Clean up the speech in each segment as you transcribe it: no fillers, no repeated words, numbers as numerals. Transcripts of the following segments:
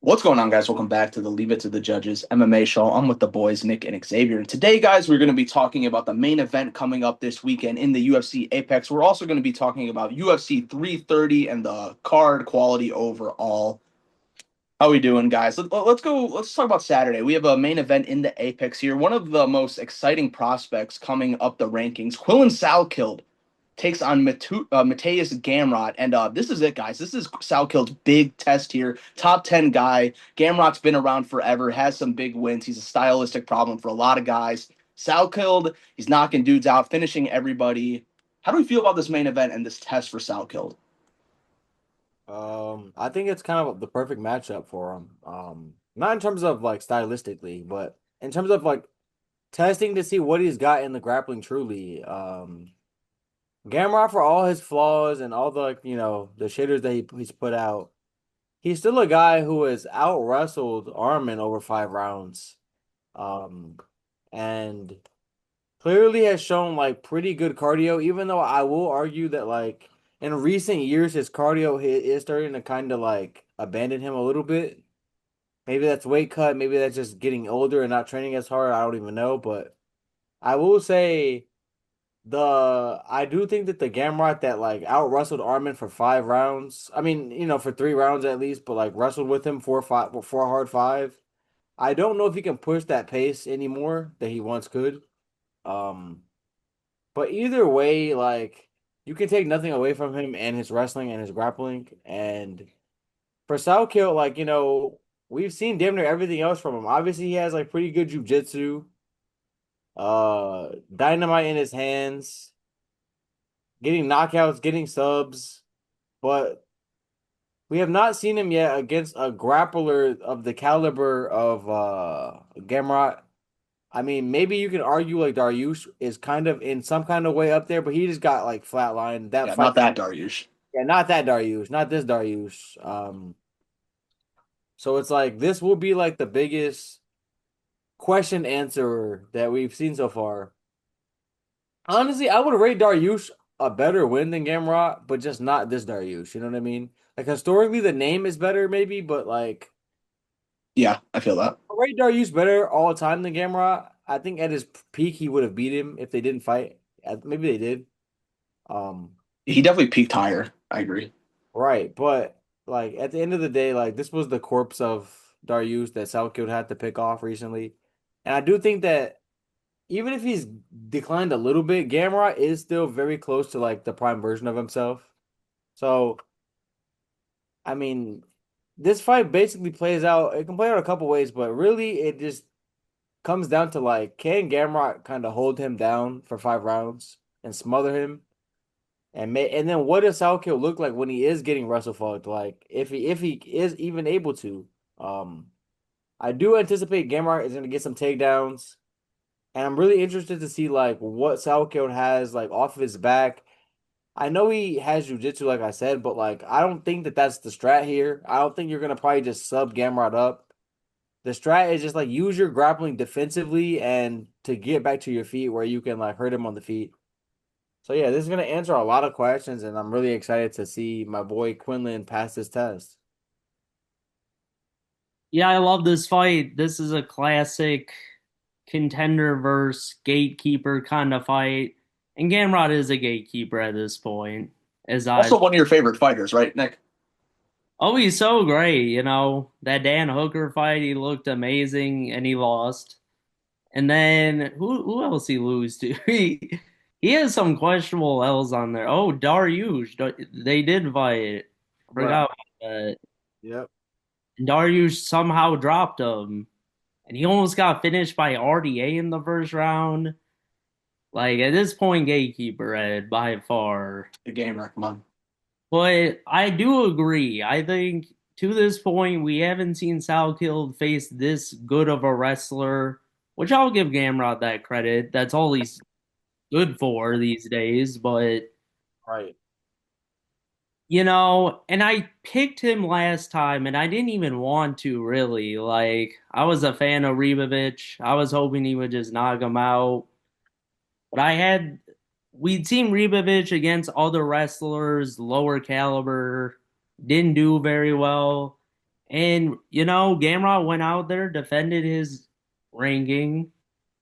What's going on, guys? Welcome back to the Leave It to the Judges MMA show. I'm with the boys, Nick and Xavier. And today, guys, we're going to be talking about the main event coming up this weekend in the UFC Apex. We're also going to be talking about UFC 330 and the card quality overall. How we doing, guys? Let's go. Let's talk about Saturday. We have a main event in the Apex here. One of the most exciting prospects coming up the rankings, Quillen Salkilld takes on Mateus Gamrot. And this is it, guys. This is Salkild's big test here. Top 10 guy. Gamrot's been around forever, has some big wins. He's a stylistic problem for a lot of guys. Salkilld, he's knocking dudes out, finishing everybody. How do we feel about this main event and this test for Salkilld? I think it's kind of the perfect matchup for him. Not in terms of like stylistically, but in terms of like testing to see what he's got in the grappling truly. Gamrot, for all his flaws and all the the shitters that he's put out, he's still a guy who has out wrestled Armin over 5 rounds. Um, and clearly has shown like pretty good cardio, even though I will argue that like in recent years his cardio is starting to kind of like abandon him a little bit. Maybe that's weight cut, maybe that's just getting older and not training as hard. I don't even know, but I will say I do think that the Gamrot that like out wrestled Armin for 5 rounds. I mean, for 3 rounds at least, but like wrestled with him for hard five. I don't know if he can push that pace anymore that he once could. Um, But either way, like you can take nothing away from him and his wrestling and his grappling. And for Salkilld, like, we've seen damn near everything else from him. Obviously, he has like pretty good jujitsu, dynamite in his hands, getting knockouts, getting subs, but we have not seen him yet against a grappler of the caliber of Gamrot. I mean, maybe you can argue like Dariush is kind of in some kind of way up there, but he just got like flatlined. That Yeah, fight. not that Dariush. Yeah, not that Dariush, not this Dariush. So it's like this will be like the biggest question answer that we've seen so far. Honestly, I would rate Dariush a better win than Gamrot, but just not this Dariush. You know what I mean? Like historically, the name is better, maybe, but like Yeah, I feel that. I rate Dariush better all time than Gamrot. I think at his peak, he would have beat him if they didn't fight. Maybe they did. Um, He definitely peaked higher. I agree. right, but like at the end of the day, like this was the corpse of Dariush that Salkilld had to pick off recently, and I do think that even if he's declined a little bit, Gamrot is still very close to like the prime version of himself. So I mean, this fight basically plays out. It can play out a couple ways, but really it just comes down to like, can Gamrot kind of hold him down for 5 rounds and smother him? And then what does Salkilld look like when he is getting wrestle fucked? Like if he is even able to. Um, I do anticipate Gamrot is gonna get some takedowns, and I'm really interested to see like what Salkilld has like off of his back. I know he has jujitsu, like I said, but like I don't think that that's the strat here. I don't think you're gonna probably just sub Gamrot up. The strat is just like use your grappling defensively and to get back to your feet where you can like hurt him on the feet. So yeah, this is gonna answer a lot of questions, and I'm really excited to see my boy Quinlan pass this test. Yeah, I love this fight. This is a classic contender versus gatekeeper kind of fight. And Gamrot is a gatekeeper at this point. As I Also, one of your favorite fighters, right, Nick? Oh, he's so great, That Dan Hooker fight, he looked amazing and he lost. And then who else he lose to? He has some questionable L's on there. Oh, Dariush. They did fight. Right. Forgot about that. Yep. Dariush somehow dropped him. And he almost got finished by RDA in the first round. Like at this point, gatekeeper Ed by far. The gamer, come on. But I do agree. I think to this point, we haven't seen Salkilld face this good of a wrestler, which I'll give Gamrot that credit. That's all he's good for these days. But Right. and I picked him last time, and I didn't even want to really. Like, I was a fan of Ribovic. I was hoping he would just knock him out. But we'd seen Ribovic against other wrestlers, lower caliber, didn't do very well. And Gamrot went out there, defended his ranking,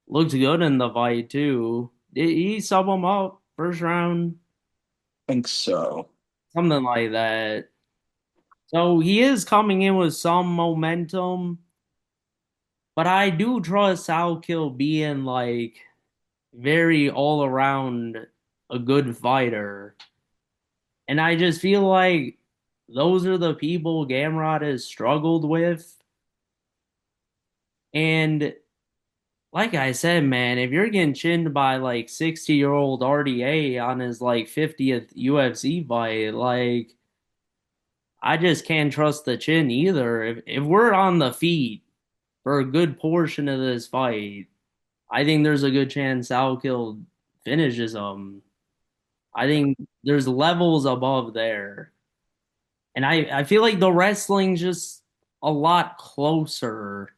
looked good in the fight too. He sub him up first round, Think so. something like that. So he is coming in with some momentum, but I do trust Salkilld being like very all around a good fighter. And I just feel like those are the people Gamrot has struggled with. And like I said, man, if you're getting chinned by like 60-year-old RDA on his like 50th UFC fight, like I just can't trust the chin either. If we're on the feet for a good portion of this fight, I think there's a good chance Salkilld finishes him. I think there's levels above there. And I feel like the wrestling's just a lot closer.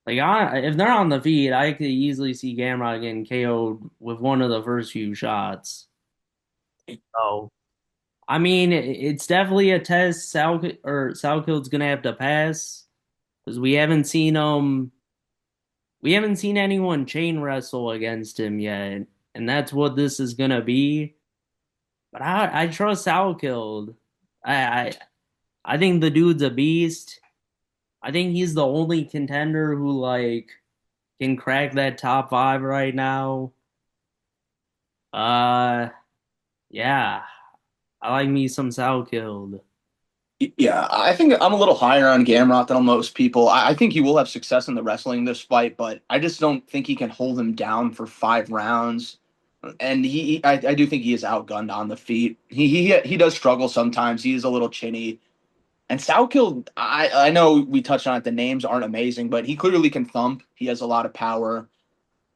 Like if they're on the feet, I could easily see Gamrot getting KO'd with one of the first few shots. So I mean, it's definitely a test. Salkild's gonna have to pass because we haven't seen anyone chain wrestle against him yet, and that's what this is gonna be. But I trust Salkild. I, I I think the dude's a beast. I think he's the only contender who like can crack that top five right now. Uh, yeah, I like me some Salkeld. Yeah, I think I'm a little higher on Gamrot than most people. I think he will have success in the wrestling this fight, but I just don't think he can hold him down for 5 rounds. And I do think he is outgunned on the feet. He does struggle sometimes. He is a little chinny. And Salkill, I know we touched on it. The names aren't amazing, but he clearly can thump. He has a lot of power.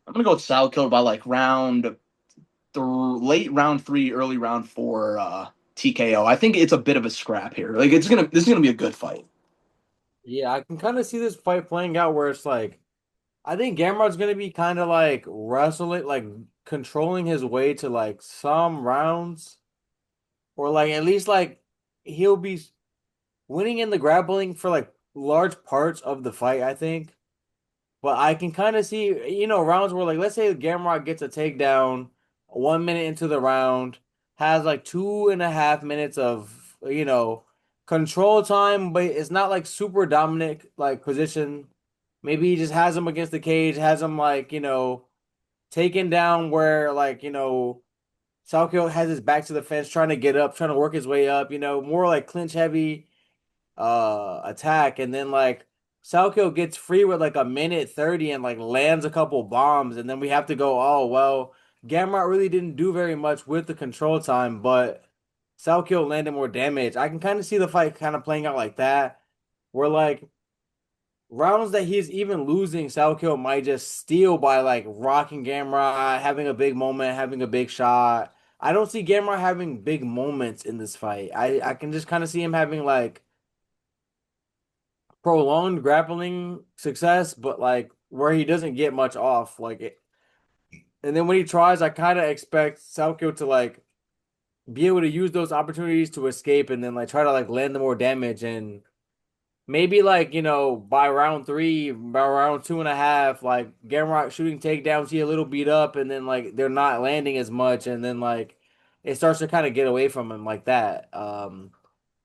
I'm gonna go with Salkill by like late round three, early round four. TKO. I think it's a bit of a scrap here. Like this is gonna be a good fight. Yeah, I can kind of see this fight playing out where it's like I think Gamrot's gonna be kind of like wrestling, like controlling his way to like some rounds, or like at least like he'll be winning in the grappling for like large parts of the fight, I think. But I can kind of see, rounds where like let's say Gamrot gets a takedown 1 minute into the round, has like 2.5 minutes of control time, but it's not like super dominant like position. Maybe he just has him against the cage, has him like, taken down where like, Salkio has his back to the fence, trying to get up, trying to work his way up, more like clinch heavy attack, and then like Salkio gets free with like 1 minute 30 and like lands a couple bombs, and then we have to go, oh well, Gamrot really didn't do very much with the control time, but Salkio landed more damage. I can kind of see the fight kind of playing out like that, where like rounds that he's even losing, Salkio might just steal by like rocking Gamrot, having a big moment, having a big shot. I don't see Gamrot having big moments in this fight. I can just kind of see him having like prolonged grappling success, but like where he doesn't get much off. And then when he tries, I kind of expect Salkio to like be able to use those opportunities to escape and then like try to like land the more damage, and maybe like by round three, by round 2.5, like Gamrot shooting takedowns, he a little beat up, and then like they're not landing as much, and then like it starts to kind of get away from him like that.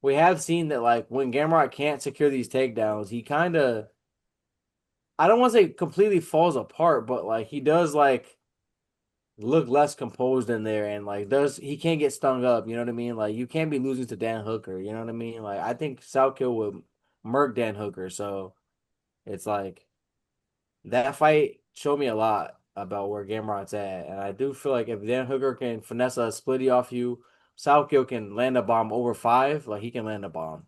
We have seen that like when Gamrot can't secure these takedowns, he kind of, I don't want to say completely falls apart, but like he does like look less composed in there, and like does he can't get stung up, you know what I mean? Like you can't be losing to Dan Hooker, you know what I mean? Like I think Salkill would murk Dan Hooker, so it's like that fight showed me a lot about where Gamrot's at, and I do feel like if Dan Hooker can finesse a splitty off you, Salkill can land a bomb over five, like he can land a bomb.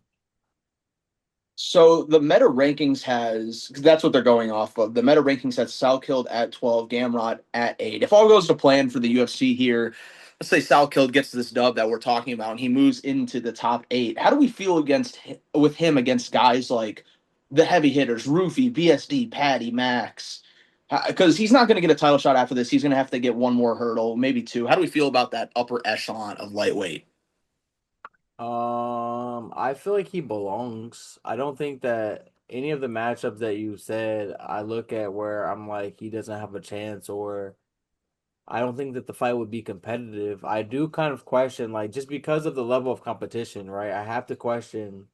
So the meta rankings has, 'cause that's what they're going off of. The meta rankings has Salkild at 12, Gamrot at 8. If all goes to plan for the UFC here, let's say Salkild gets this dub that we're talking about and he moves into the top 8. How do we feel with him against guys like the heavy hitters, Roofy, BSD, Patty, Max? Because he's not going to get a title shot after this. He's going to have to get one more hurdle, maybe two. How do we feel about that upper echelon of lightweight? I feel like he belongs. I don't think that any of the matchups that you said, I look at where I'm like he doesn't have a chance, or I don't think that the fight would be competitive. I do kind of question, like, just because of the level of competition, right? I have to question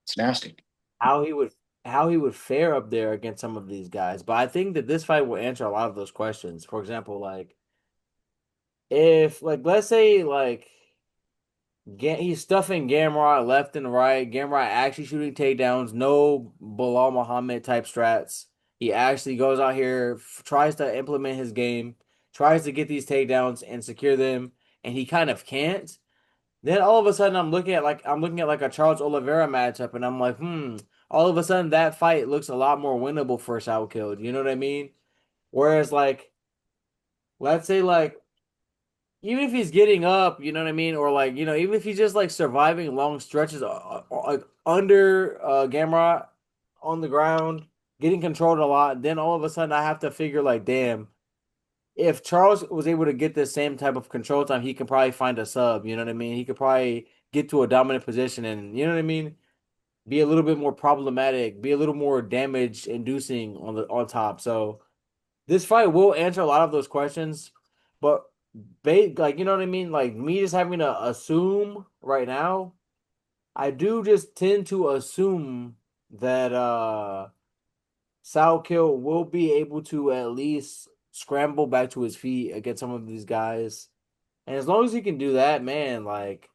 It's nasty. how he would how he would fare up there against some of these guys. But I think that this fight will answer a lot of those questions. For example, like if like let's say like he's stuffing Gamrot left and right. Gamrot actually shooting takedowns, no Bilal Muhammad type strats. He actually goes out here, tries to implement his game, tries to get these takedowns and secure them, and he kind of can't. Then all of a sudden, I'm looking at like a Charles Oliveira matchup, and I'm like, All of a sudden, that fight looks a lot more winnable for Salkilld. You know what I mean? Whereas, like, let's say, like, even if he's getting up, you know what I mean, or like, even if he's just like surviving long stretches, like under Gamrot on the ground, getting controlled a lot, then all of a sudden I have to figure like, damn, if Charles was able to get this same type of control time, he can probably find a sub. You know what I mean? He could probably get to a dominant position, and you know what I mean, be a little bit more problematic, be a little more damage inducing on top. So this fight will answer a lot of those questions, but like you know what I mean? Like me just having to assume right now, I do just tend to assume that Salkilld will be able to at least scramble back to his feet against some of these guys. And as long as he can do that, man, like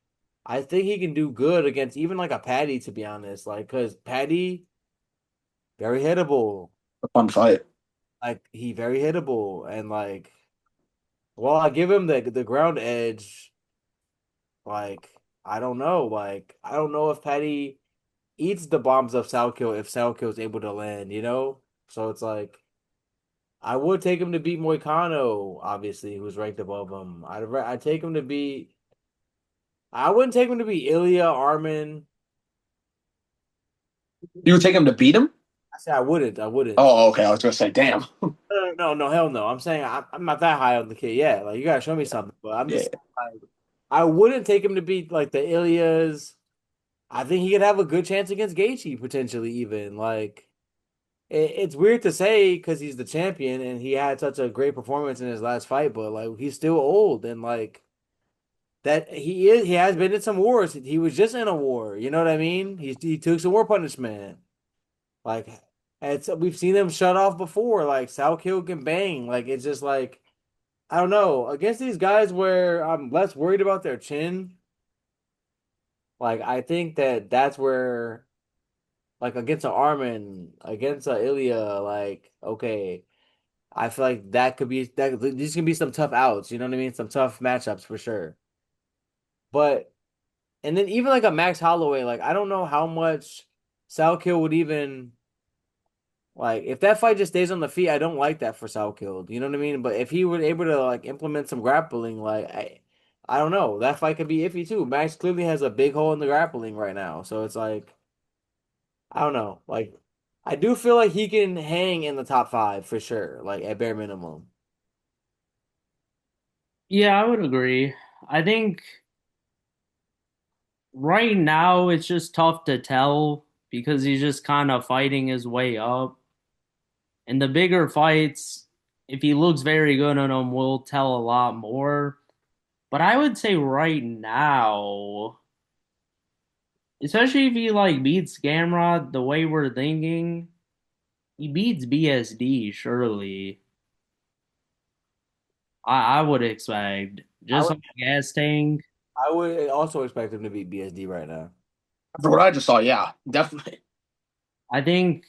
I think he can do good against even like a Patty, to be honest. Like, cause Patty very hittable. A fun fight. Like he very hittable. And like well, I give him the ground edge. Like, I don't know. Like, I don't know if Patty eats the bombs of Salkill if Salkill is able to land. So it's like I would take him to beat Moicano, obviously, who's ranked above him. I'd take him to beat. I wouldn't take him to beat Ilya Armin. You would take him to beat him? I said I wouldn't. I wouldn't. Oh, okay. I was gonna say, damn. No, no, hell no. I'm saying I'm not that high on the kid. Yeah, like you gotta show me something. But I'm Yeah. just like, I wouldn't take him to beat like the Ilyas. I think he could have a good chance against Gaethje potentially even. Like it's weird to say because he's the champion and he had such a great performance in his last fight, but like he's still old and like that he has been in some wars. He was just in a war. You know what I mean? He took some war punishment. Like we've seen him shut off before. Like Salkilld can bang. Like it's just like I don't know against these guys where I'm less worried about their chin. Like I think that's where like against an Armin, against a Ilya, like okay, I feel like that could be that these can be some tough outs. You know what I mean? Some tough matchups for sure. But and then even like a Max Holloway, like I don't know how much Salkill would even like if that fight just stays on the feet. I don't like that for Salkill. You know what I mean? But if he were able to like implement some grappling, like I don't know, that fight could be iffy too. Max clearly has a big hole in the grappling right now, so it's like. I don't know. Like, I do feel like he can hang in the top five for sure, like at bare minimum. Yeah, I would agree. I think right now it's just tough to tell because he's just kind of fighting his way up. In the bigger fights, if he looks very good on them, we'll tell a lot more. But I would say right now, especially if he like beats Gamrot the way we're thinking, he beats BSD surely. I would expect I just would, on gas tank. I would also expect him to beat BSD right now. For what I just saw, yeah, definitely. I think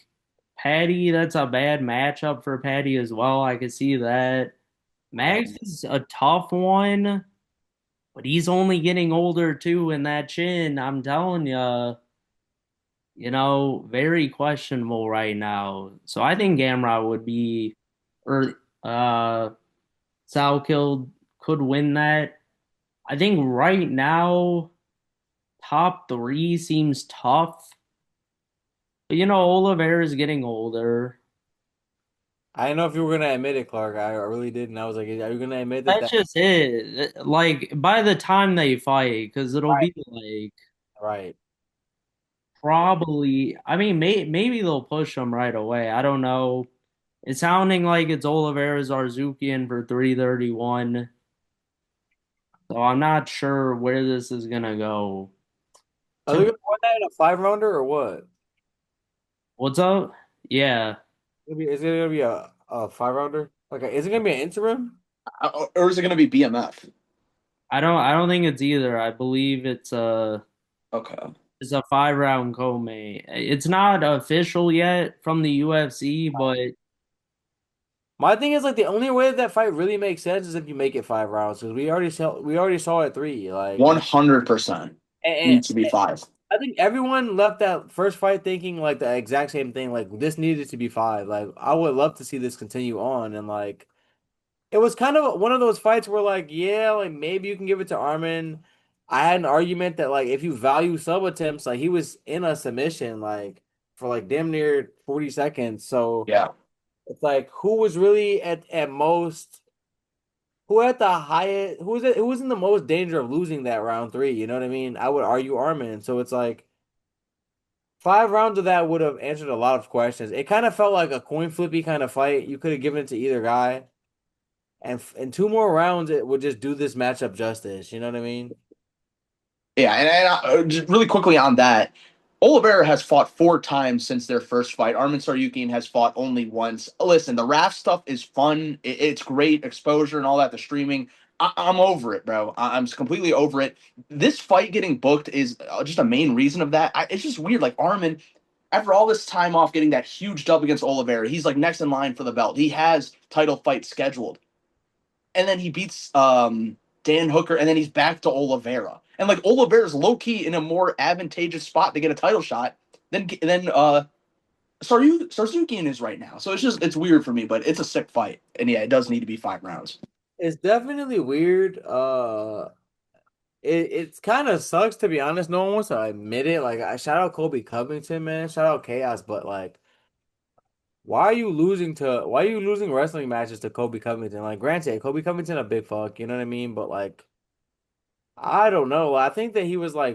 Patty, that's a bad matchup for Patty as well. I could see that. Max Um, is a tough one, but he's only getting older too, and that chin, I'm telling you, very questionable right now. So I think Gamrot would be, or Salkeld could win that. I think right now, top three seems tough. But Oliveira is getting older. I didn't know if you were gonna admit it, Clark. I really didn't. I was like, are you gonna admit that That's that just it. Like by the time they fight, because it'll right, be like right? probably. I mean, maybe they'll push them right away. I don't know. It's sounding like it's Oliveira's Arzukian for 331. So I'm not sure where this is gonna go. Are they gonna win that in a 5 rounder or what? What's up? Yeah. Is it gonna be a 5 rounder? Like, is it gonna be an interim? Or is it going to be BMF? I don't think it's either. I believe Okay. it's a 5 round co-main. It's not official yet from the UFC, but My thing is like the only way that fight really makes sense is if you make it 5 rounds because we already saw it three. Like, 100% and needs to be five. I think everyone left that first fight thinking like the exact same thing. Like this needed to be five. Like I would love to see this continue on, and like it was kind of one of those fights where like yeah, like maybe you can give it to Armin. I had an argument that like if you value sub attempts, like he was in a submission like for like damn near 40 seconds. So Yeah. it's like who was really at most who had the highest who was in the most danger of losing that round three, you know what I mean? I would argue Armin. So it's like 5 rounds of that would have answered a lot of questions. It kind of felt like a coin flippy kind of fight. You could have given it to either guy. And in 2 more rounds, it would just do this matchup justice. You know what I mean? Yeah, and just really quickly on that, Oliveira has fought 4 times since their first fight. Armin Saryukin has fought only once. Listen, the RAF stuff is fun. It's great exposure and all that. The streaming, I'm over it, bro. I'm just completely over it. This fight getting booked is just a main reason of that. It's just weird. Like Armin, after all this time off, getting that huge dub against Oliveira, he's like next in line for the belt. He has title fights scheduled, and then he beats Dan Hooker, and then he's back to Oliveira. And like Oliveira's low key in a more advantageous spot to get a title shot than Sarzukian is right now. So it's weird for me, but it's a sick fight, and yeah, it does need to be 5 rounds. It's definitely weird. It's kind of sucks to be honest. No one wants to admit it. Like, I shout out Kobe Covington, man. Shout out Chaos, but like, why are you losing wrestling matches to Kobe Covington? Like, granted, Kobe Covington a big fuck, you know what I mean? But like, I don't know. I think that he was like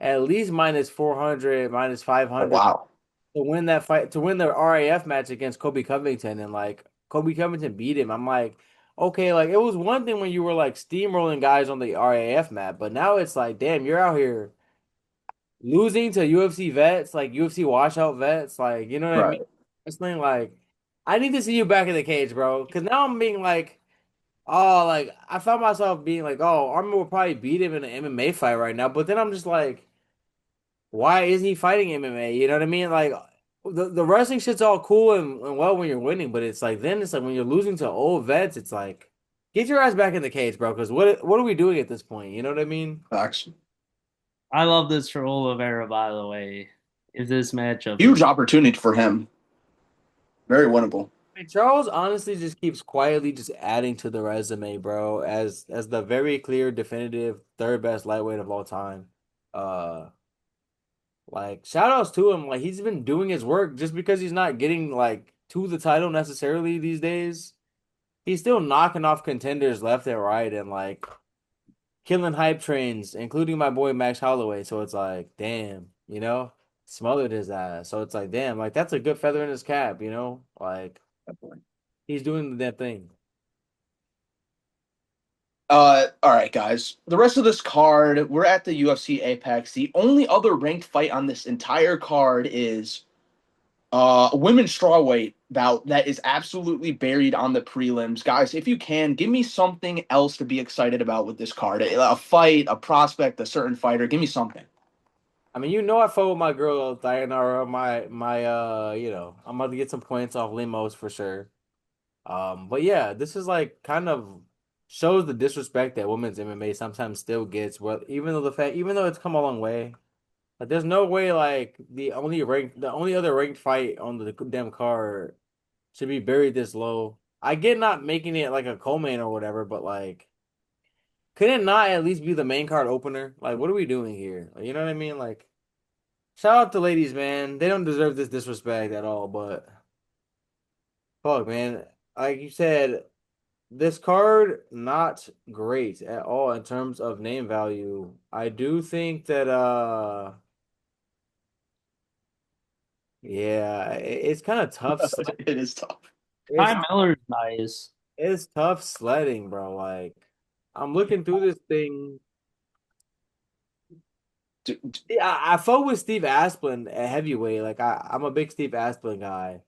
at least minus 400, minus Oh 500 wow. to win that fight, to win the RAF match against Kobe Covington. And like, Kobe Covington beat him. I'm like, okay, like, it was one thing when you were like steamrolling guys on the RAF map, but now it's like, damn, you're out here losing to UFC vets, like UFC washout vets, like, you know what I mean? Right. Wrestling, like, I need to see you back in the cage, bro. Because now I'm being like, oh, like I found myself being like, oh, Armin will probably beat him in an MMA fight right now. But then I'm just like, why isn't he fighting MMA? You know what I mean? Like the wrestling shit's all cool and well when you're winning, but it's like then it's like when you're losing to old vets, it's like get your ass back in the cage, bro. Because what are we doing at this point? You know what I mean? Facts. I love this for Oliveira, by the way. If this matchup is Huge opportunity for him. Very winnable. I mean, Charles honestly just keeps quietly just adding to the resume, bro, as the very clear, definitive third best lightweight of all time. Uh Like shout outs to him. Like he's been doing his work just because he's not getting like to the title necessarily these days. He's still knocking off contenders left and right and like killing hype trains, including my boy Max Holloway. So it's like, damn, smothered his ass. So it's like, damn, like that's a good feather in his cap, Like he's doing that thing. All right, guys. The rest of this card, we're at the UFC Apex. The only other ranked fight on this entire card is a women's strawweight bout that is absolutely buried on the prelims. Guys, if you can, give me something else to be excited about with this card. A fight, a prospect, a certain fighter. Give me something. I mean, I fought with my girl Diana, I'm about to get some points off Limos for sure. But yeah, this is like kind of shows the disrespect that women's MMA sometimes still gets. Well, even though it's come a long way, like there's no way like the only other ranked fight on the damn card should be buried this low. I get not making it like a co-main or whatever, but like, could it not at least be the main card opener? Like, what are we doing here? Like, you know what I mean? Like, shout out to ladies, man. They don't deserve this disrespect at all, but. Fuck, man. Like you said, this card not great at all in terms of name value. I do think that yeah, it's kind of tough. It is tough. It's Ty Miller's nice. it's tough sledding, bro. Like I'm looking through this thing. D- d- Yeah, I fought with Steve Asplin at heavyweight. Like I'm a big Steve Asplin guy,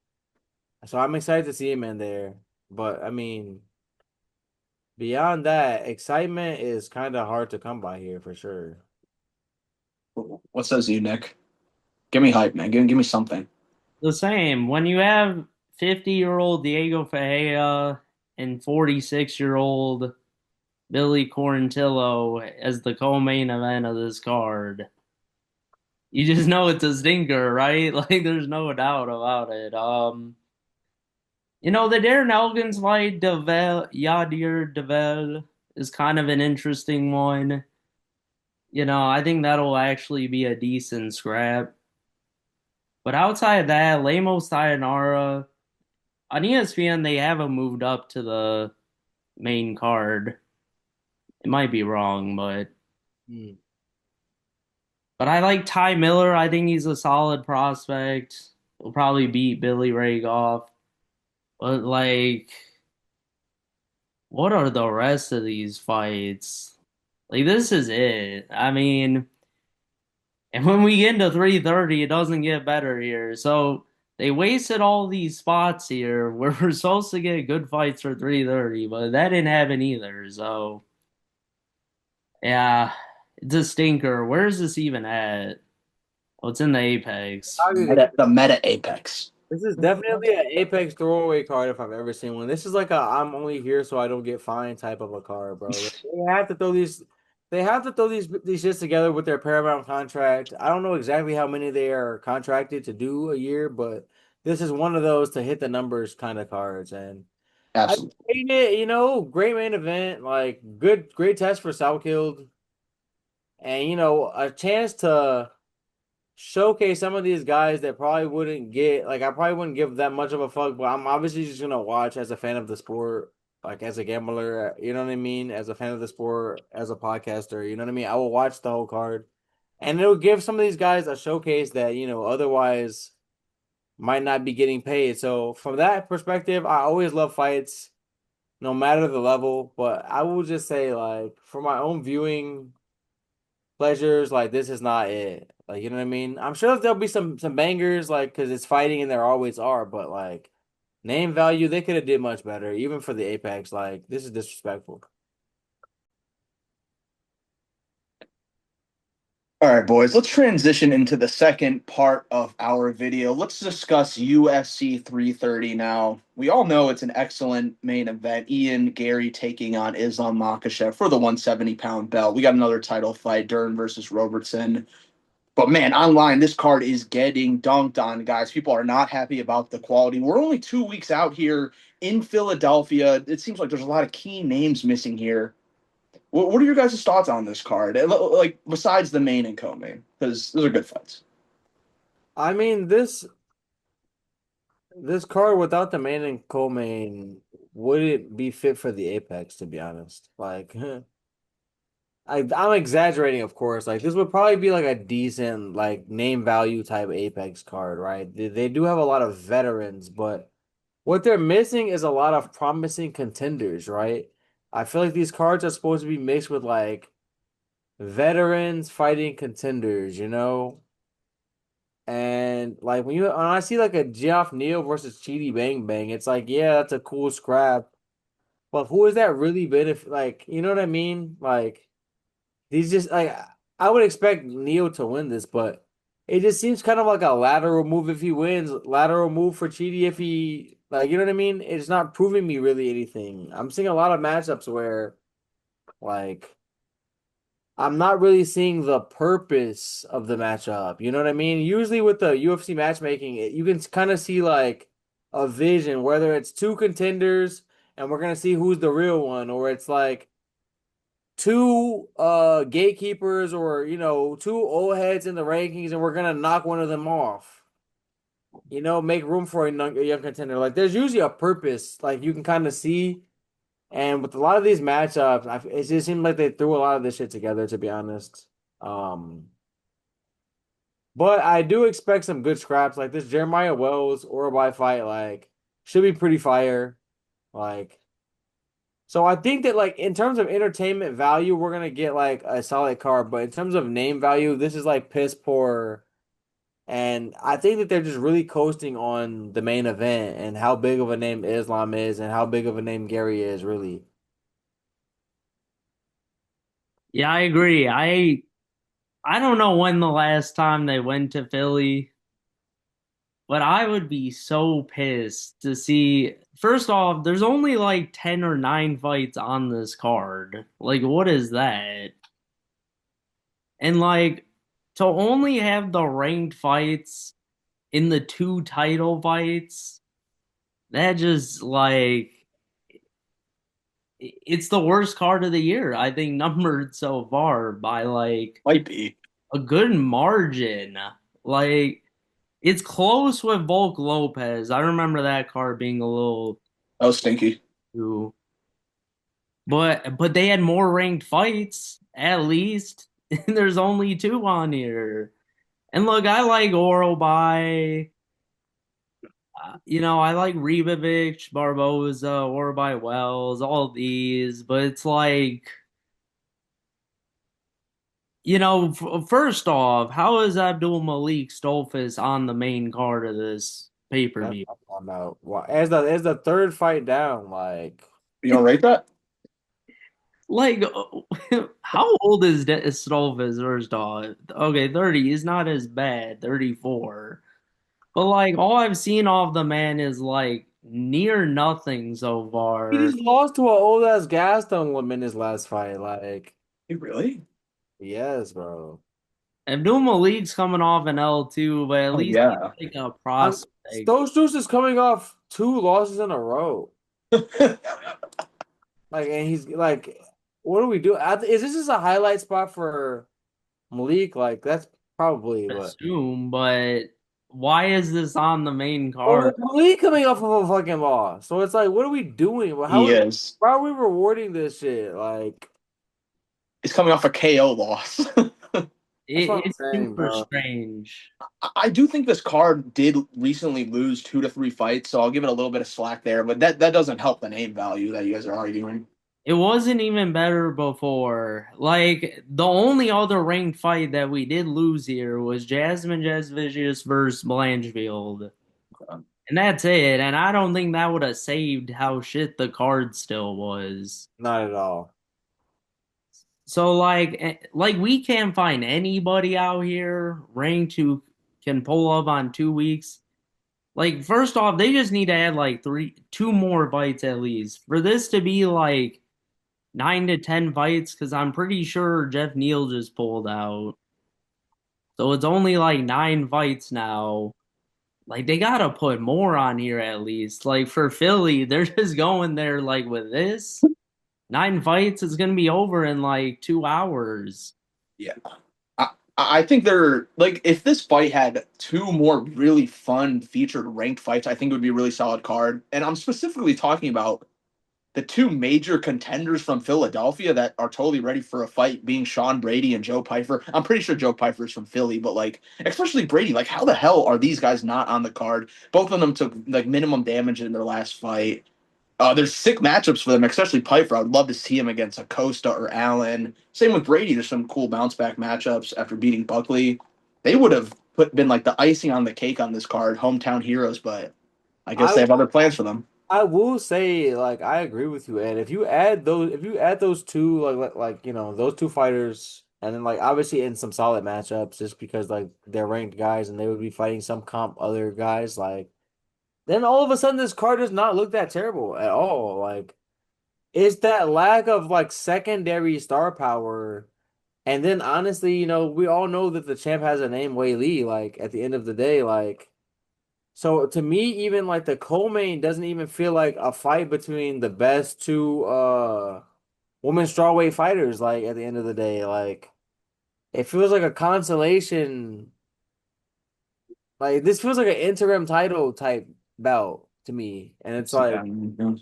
so I'm excited to see him in there. But I mean, beyond that, excitement is kind of hard to come by here for sure. What says you, Nick? Give me hype, man. Give me something. The same. When you have 50-year-old Diego Ferreira and 46-year-old Billy Quarantillo as the co-main event of this card, you just know it's a stinker, right? Like there's no doubt about it. The Darren Elkins fight, Yadir Devel is kind of an interesting one. I think that'll actually be a decent scrap. But outside of that, Lemos Sayonara, on ESPN, they haven't moved up to the main card. It might be wrong, Hmm. but I like Ty Miller. I think he's a solid prospect. He'll probably beat Billy Ray Goff. But what are the rest of these fights? Like this is it. I mean, and when we get into 330, it doesn't get better here. So they wasted all these spots here where we're supposed to get good fights for 330, but that didn't happen either. So yeah, it's a stinker. Where is this even at? Oh, it's in the Apex. The meta apex. This is definitely an Apex throwaway card if I've ever seen one. This is like a I'm only here so I don't get fined type of a card, bro. They have to throw these shits together with their Paramount contract. I don't know exactly how many they are contracted to do a year, but this is one of those to hit the numbers kind of cards. And I Absolutely. hate it, great main event, like great test for Salkilld, and a chance to showcase some of these guys that probably wouldn't get like I probably wouldn't give that much of a fuck, but I'm obviously just gonna watch as a fan of the sport, like as a gambler, you know what I mean, as a fan of the sport, as a podcaster, you know what I mean. I will watch the whole card, and it'll give some of these guys a showcase that otherwise might not be getting paid. So from that perspective, I always love fights, no matter the level. But I will just say, like, for my own viewing pleasures, like this is not it. Like, you know what I mean? I'm sure there'll be some bangers, like, because it's fighting and there always are, but like name value, they could have did much better, even for the Apex. Like, this is disrespectful. All right, boys, let's transition into the second part of our video. Let's discuss UFC 330 now. We all know it's an excellent main event. Ian Gary taking on Islam Makhachev for the 170-pound belt. We got another title fight, Dern versus Robertson. But man, online, this card is getting dunked on, guys. People are not happy about the quality. We're only 2 weeks out here in Philadelphia. It seems like there's a lot of key names missing here. What are your guys' thoughts on this card? Like besides the main and co-main, because those are good fights. I mean, this card without the main and co-main wouldn't be fit for the Apex, to be honest. Like, I'm exaggerating, of course. Like, this would probably be like a decent, like, name value type Apex card, right? They do have a lot of veterans, but what they're missing is a lot of promising contenders, right? I feel like these cards are supposed to be mixed with like veterans fighting contenders, And like when I see like a Geoff Neal versus Chidi Bang Bang, it's like, yeah, that's a cool scrap. But who is that really benefit? Like, you know what I mean? Like these just like I would expect Neal to win this, but it just seems kind of like a lateral move if he wins, lateral move for Chidi if he like, you know what I mean? It's not proving me really anything. I'm seeing a lot of matchups where like I'm not really seeing the purpose of the matchup. You know what I mean? Usually with the UFC matchmaking, you can kind of see like a vision, whether it's two contenders and we're gonna see who's the real one, or it's like two gatekeepers or two old heads in the rankings and we're gonna knock one of them off. make room for a young contender. Like there's usually a purpose, like you can kind of see. And with a lot of these matchups, it just seemed like they threw a lot of this shit together, to be honest. Um, but I do expect some good scraps. Like this Jeremiah Wells Orobai fight, like should be pretty fire. Like, so I think that like in terms of entertainment value, we're gonna get like a solid card. But in terms of name value, this is like piss poor. And I think that they're just really coasting on the main event and how big of a name Islam is and how big of a name Gary is, really. Yeah, I agree. I don't know when the last time they went to Philly, but I would be so pissed to see. First off, there's only like 10 or 9 fights on this card. Like, what is that? And like to only have the ranked fights in the 2 title fights, that just like it's the worst card of the year, I think, numbered so far by like Might be. a good margin. Like it's close with Volk Lopez. I remember that card being a little That was stinky. too, but they had more ranked fights at least. And there's only 2 on here. And look, I like Oro by I like Ribovic, Barboza, Oro Wells, all these, but it's like first off, how is Abdul Malik Stolfus on the main card of this That's pay-per-view? what I'm talking about. Well, as the third fight down, like You don't rate that? Like, how old is Stolfus first off? Okay, 30. He's not as bad, 34. But like, all I've seen of the man is like near nothing so he far. just lost to an old ass Gaston in his last fight. Like, You really? yes, bro. Abdul Malik's coming off an L2, but at Oh least he's yeah. like a I'm prospect. Stone Juice is coming off 2 losses in a row. Like, and he's like, what do we do? Is this just a highlight spot for Malik? Like, that's probably, but Assume, but why is this on the main well, card? Malik coming off of a fucking loss. So it's like, what are we doing? Well, He is. how are we rewarding this shit? Like, He's coming off a KO loss. that's what I'm It's saying, super bro. strange. I do think this card did recently lose 2 to 3 fights, so I'll give it a little bit of slack there. But that doesn't help the name value that you guys are arguing. It wasn't even better before. Like the only other ranked fight that we did lose here was Jasmine Jasvicius versus Blanchfield. And that's it. And I don't think that would have saved how shit the card still was. Not at all. So like we can't find anybody out here ranked who can pull up on 2 weeks. Like first off, they just need to add like 2 more fights at least for this to be like 9 to 10 fights. Because I'm pretty sure Jeff Neal just pulled out, so it's only like 9 fights now. Like they gotta put more on here at least. Like for Philly, they're just going there like with this 9 fights is gonna be over in like 2 hours. Yeah. I think they're like if this fight had 2 more really fun featured ranked fights, I think it would be a really solid card. And I'm specifically talking about the 2 major contenders from Philadelphia that are totally ready for a fight, being Sean Brady and Joe Pyfer. I'm pretty sure Joe Pyfer is from Philly, but like especially Brady, like how the hell are these guys not on the card? Both of them took like minimum damage in their last fight. There's sick matchups for them, especially Piper. I would love to see him against Acosta or Allen. Same with Brady. There's some cool bounce back matchups after beating Buckley. They would have been like the icing on the cake on this card, hometown heroes, but I guess I they have other plans for them. I will say, like, I agree with you, Ed. If you add those two, those 2 fighters, and then like obviously in some solid matchups, just because like they're ranked guys and they would be fighting some comp other guys, like then all of a sudden this card does not look that terrible at all. Like it's that lack of like secondary star power, and then honestly, we all know that the champ has a name, Wei Lee. Like at the end of the day, like. So to me, even like the co-main doesn't even feel like a fight between the best 2 women strawweight fighters, like at the end of the day. Like it feels like a consolation Like this feels like an interim title type bout to me, and it's Yeah. like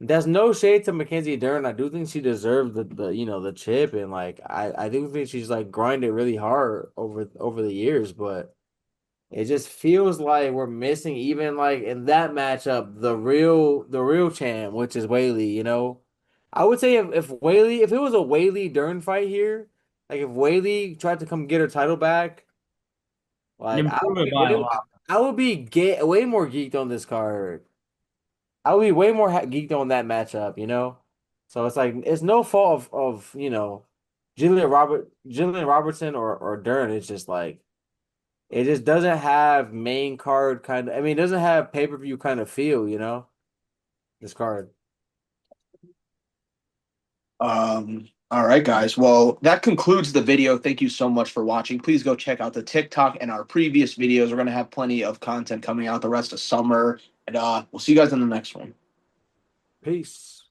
there's no shade to Mackenzie Dern. I do think she deserved the chip, and like I do think she's like grinded really hard over the years, but it just feels like we're missing even like in that matchup the real champ, which is Whaley. I would say if it was a Whaley Dern fight here, like if Whaley tried to come get her title back, And like improve it by a lot. I would be way more geeked on this card. I would be way more geeked on that matchup. So it's like it's no fault of Jillian Robertson or Dern. It's just like it just doesn't have main card kind of. I mean, it doesn't have pay-per-view kind of feel. This card. All right, guys. Well, that concludes the video. Thank you so much for watching. Please go check out the TikTok and our previous videos. We're gonna have plenty of content coming out the rest of summer, and we'll see you guys in the next one. Peace.